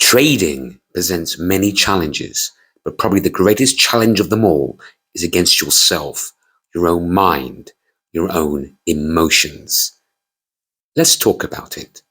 Trading presents many challenges, but probably the greatest challenge of them all is against yourself, your own mind, your own emotions. Let's talk about it.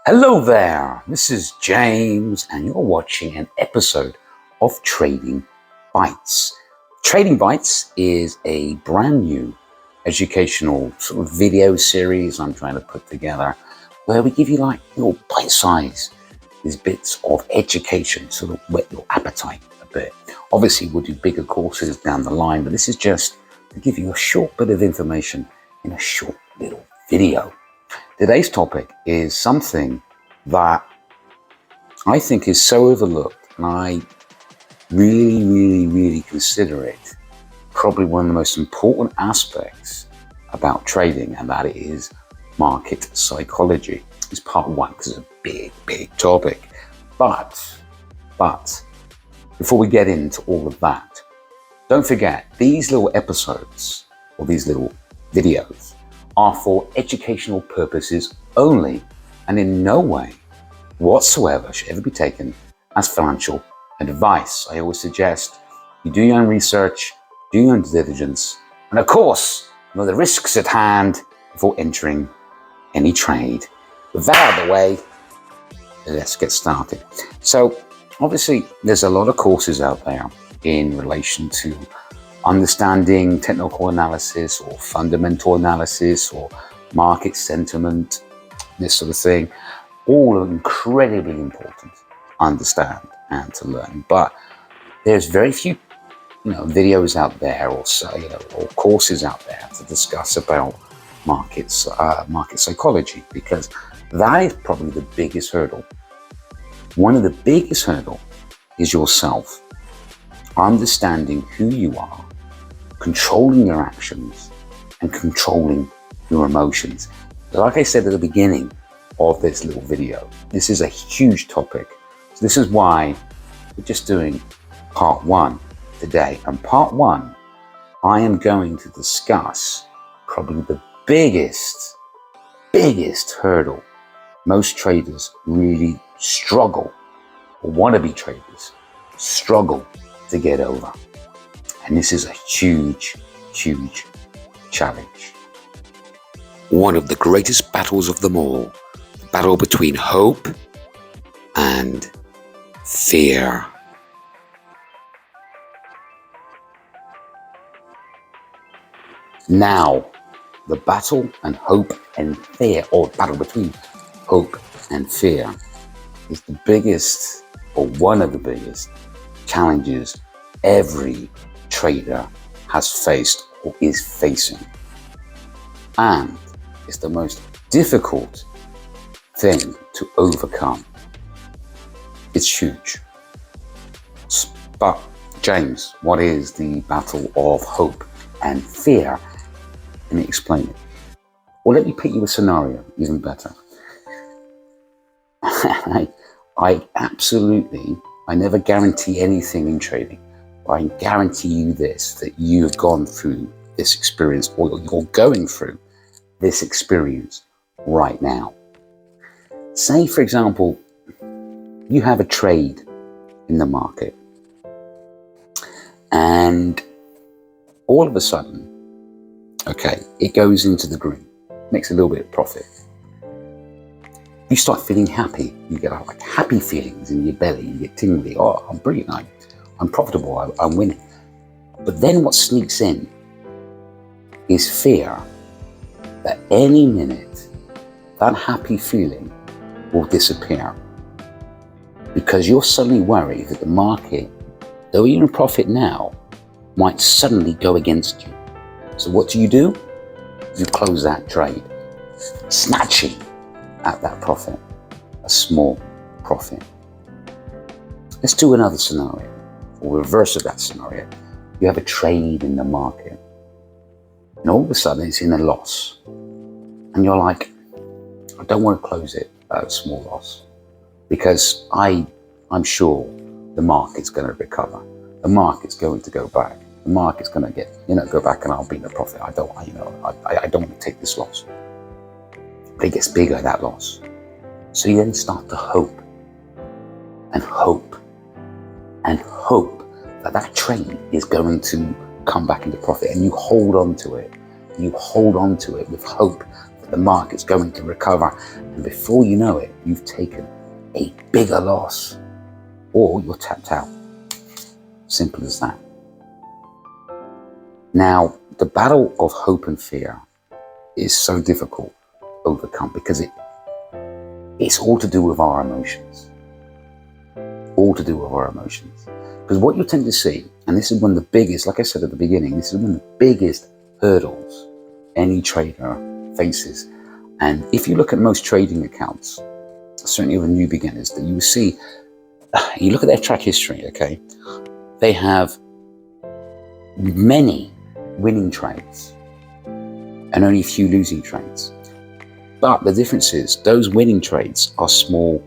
Hello there, this is James, and you're watching an episode of Trading Bites. Trading Bites is a brand new educational sort of video series I'm trying to put together where we give you like little bite-size, these bits of education, sort of whet your appetite a bit. Obviously, we'll do bigger courses down the line, but this is just to give you a short bit of information in a short little video. Today's topic is something that I think is so overlooked, and I really consider it probably one of the most important aspects about trading, and that is market psychology. It's part one because it's a big topic. But before we get into all of that, don't forget these little episodes or these little videos are for educational purposes only, and in no way whatsoever should ever be taken as financial advice. I always suggest you do your own research, do your own due diligence, and of course, know the risks at hand before entering any trade. With that out of the way, let's get started. So obviously, there's a lot of courses out there in relation to understanding technical analysis or fundamental analysis or market sentiment, this sort of thing, all are incredibly important to understand and to learn. But there's very few, videos out there or courses out there to discuss about market psychology, because that is probably the biggest hurdle. One of the biggest hurdle is yourself, understanding who you are, controlling your actions and controlling your emotions. Like I said at the beginning of this little video, this is a huge topic. So this is why we're just doing part one today. And part one, I am going to discuss probably the biggest hurdle most traders really struggle, or wannabe traders struggle to get over. And this is a huge challenge. One of the greatest battles of them all, the battle between hope and fear. Now, the battle and hope and fear, or battle between hope and fear, is the biggest, or one of the biggest challenges every trader has faced or is facing, and it's the most difficult thing to overcome. It's huge. But James, what is the battle of hope and fear? Let me explain it. Well, let me paint you a scenario even better. I never guarantee anything in trading. I guarantee you this, that you have gone through this experience, or you're going through this experience right now. Say, for example, you have a trade in the market, and all of a sudden, it goes into the green, makes a little bit of profit. You start feeling happy. You get like happy feelings in your belly. You get tingly. Oh, I'm brilliant. I'm profitable. I'm winning. But then what sneaks in is fear that any minute that happy feeling will disappear, because you're suddenly worried that the market, though you're in profit now, might suddenly go against you. So what do? You close that trade, snatching at that profit, a small profit. Let's do another scenario, or reverse of that scenario. You have a trade in the market, and all of a sudden it's in a loss. and you're like, I don't want to close it at a small loss because I'm sure the market's going to recover. The market's going to go back. The market's going to go back, and I'll be in a profit. I don't want to take this loss. But it gets bigger, that loss. So you then start to hope and hope and hope that trade is going to come back into profit, and you hold on to it. You hold on to it with hope that the market's going to recover, and before you know it, you've taken a bigger loss, or you're tapped out. Simple as that. Now, the battle of hope and fear is so difficult to overcome because it's all to do with our emotions. All to do with our emotions. Because what you tend to see, and this is one of the biggest, like I said at the beginning, this is one of the biggest hurdles any trader faces. And if you look at most trading accounts, certainly of the new beginners, that you will see, you look at their track history, okay, they have many winning trades and only a few losing trades. But the difference is those winning trades are small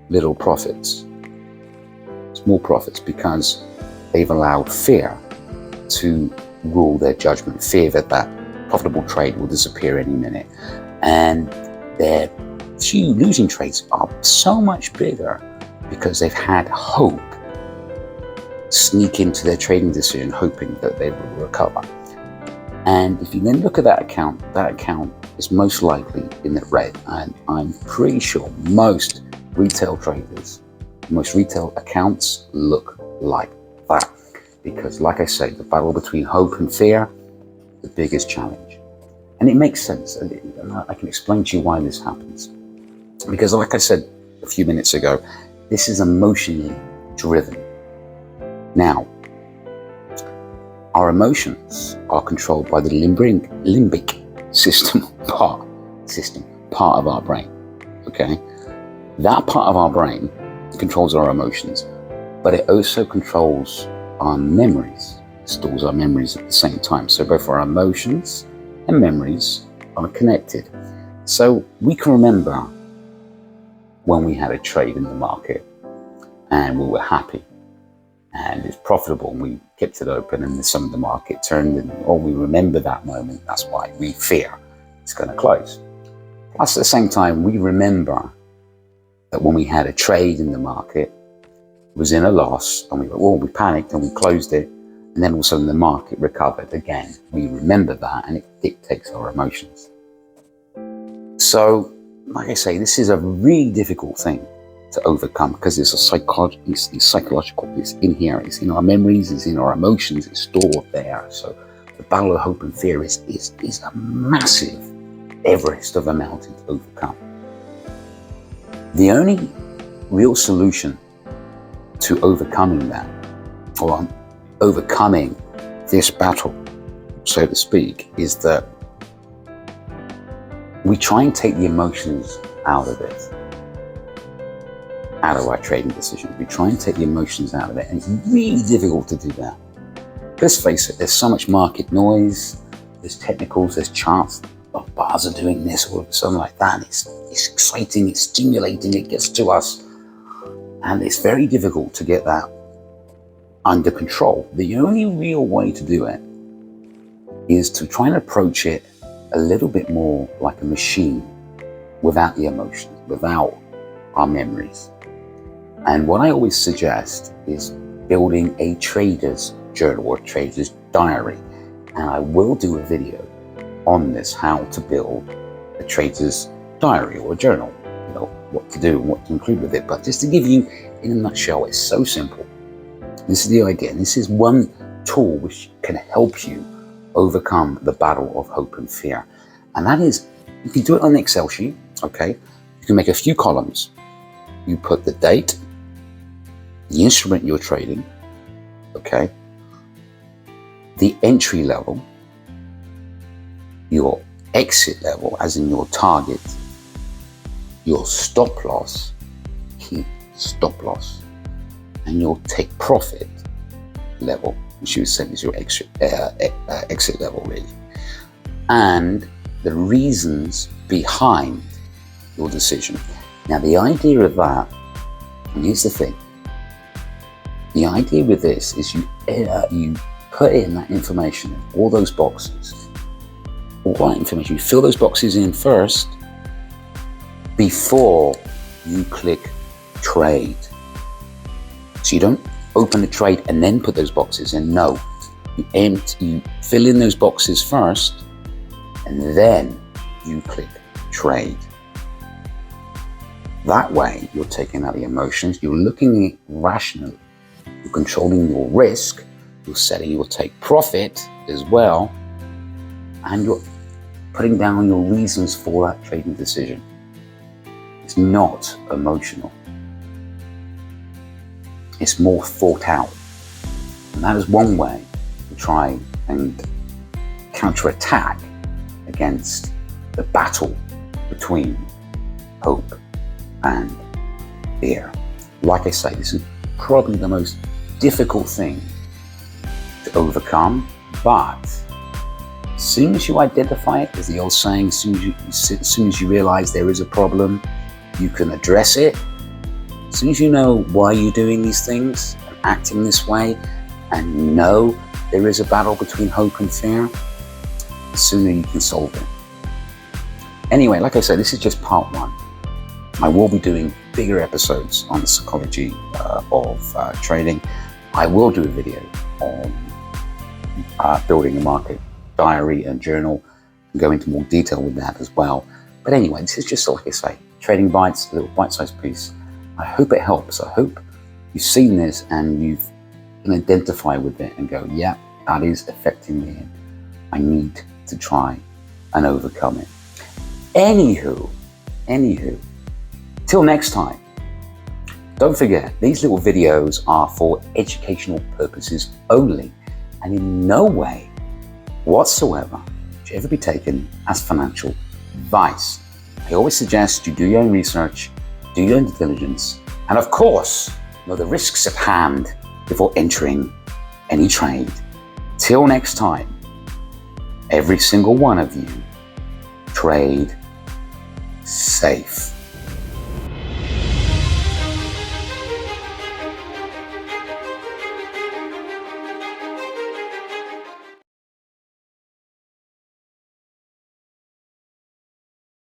little profits. Small profits because they've allowed fear to rule their judgment. Fear that profitable trade will disappear any minute. And their few losing trades are so much bigger because they've had hope sneak into their trading decision, hoping that they will recover. And if you then look at that account is most likely in the red. And I'm pretty sure most retail traders, most retail accounts look like that. Because like I say, the battle between hope and fear, the biggest challenge. And it makes sense. And I can explain to you why this happens. Because like I said a few minutes ago, this is emotionally driven. Now, our emotions are controlled by the limbic system part of our brain, okay? That part of our brain controls our emotions, but it also controls our memories, stores our memories at the same time. So both our emotions and memories are connected. So we can remember when we had a trade in the market and we were happy and it's profitable and we kept it open and some of the market turned and we remember that moment. That's why we fear it's going to close. Plus at the same time, we remember that when we had a trade in the market, it was in a loss and we panicked and we closed it, and then all of a sudden the market recovered again. We remember that and it dictates our emotions. So, like I say, this is a really difficult thing to overcome because it's psychological, it's in here, it's in our memories, it's in our emotions, it's stored there. So the battle of hope and fear is a massive Everest of a mountain to overcome. The only real solution to overcoming that, or overcoming this battle, so to speak, is that we try and take the emotions out of it, out of our trading decisions. We try and take the emotions out of it, and it's really difficult to do that. Let's face it, there's so much market noise, there's technicals, there's charts, bars are doing this or something like that. It's exciting, it's stimulating, it gets to us. And it's very difficult to get that under control. The only real way to do it is to try and approach it a little bit more like a machine, without the emotions, without our memories. And what I always suggest is building a trader's journal or trader's diary. And I will do a video on this, how to build a trader's diary or a journal, what to do and what to include with it. But just to give you in a nutshell, it's so simple. This is the idea. This is one tool which can help you overcome the battle of hope and fear. And that is, you can do it on an Excel sheet, okay? You can make a few columns. You put the date, the instrument you're trading, okay? The entry level, your exit level, as in your target, your stop loss, key stop loss, and your take profit level, which you would say is your exit level, really. And the reasons behind your decision. Now, the idea of that, and here's the thing, the idea with this is you put in that information in all those boxes, all that information, you fill those boxes in first before you click trade. So you don't open the trade and then put those boxes in. No, you fill in those boxes first and then you click trade. That way you're taking out the emotions, you're looking at it rationally, you're controlling your risk, you're setting your take profit as well, and you're putting down your reasons for that trading decision. It's not emotional. It's more thought out. And that is one way to try and counterattack against the battle between hope and fear. Like I say, this is probably the most difficult thing to overcome, but as soon as you identify it, as the old saying, as soon as you realize there is a problem, you can address it. As soon as you know why you're doing these things and acting this way, and you know there is a battle between hope and fear, the sooner you can solve it. Anyway, like I said, this is just part one. I will be doing bigger episodes on the psychology of trading. I will do a video on building a market diary and journal and go into more detail with that as well. But anyway, this is just, like I say, Trading Bites, a little bite-sized piece. I hope it helps. I hope you've seen this and you can identify with it and go, yeah, that is affecting me. I need to try and overcome it. Anywho, till next time, don't forget, these little videos are for educational purposes only, and in no way whatsoever should ever be taken as financial advice. I always suggest you do your own research, do your own due diligence, and of course, know the risks at hand before entering any trade. Till next time, every single one of you, trade safe.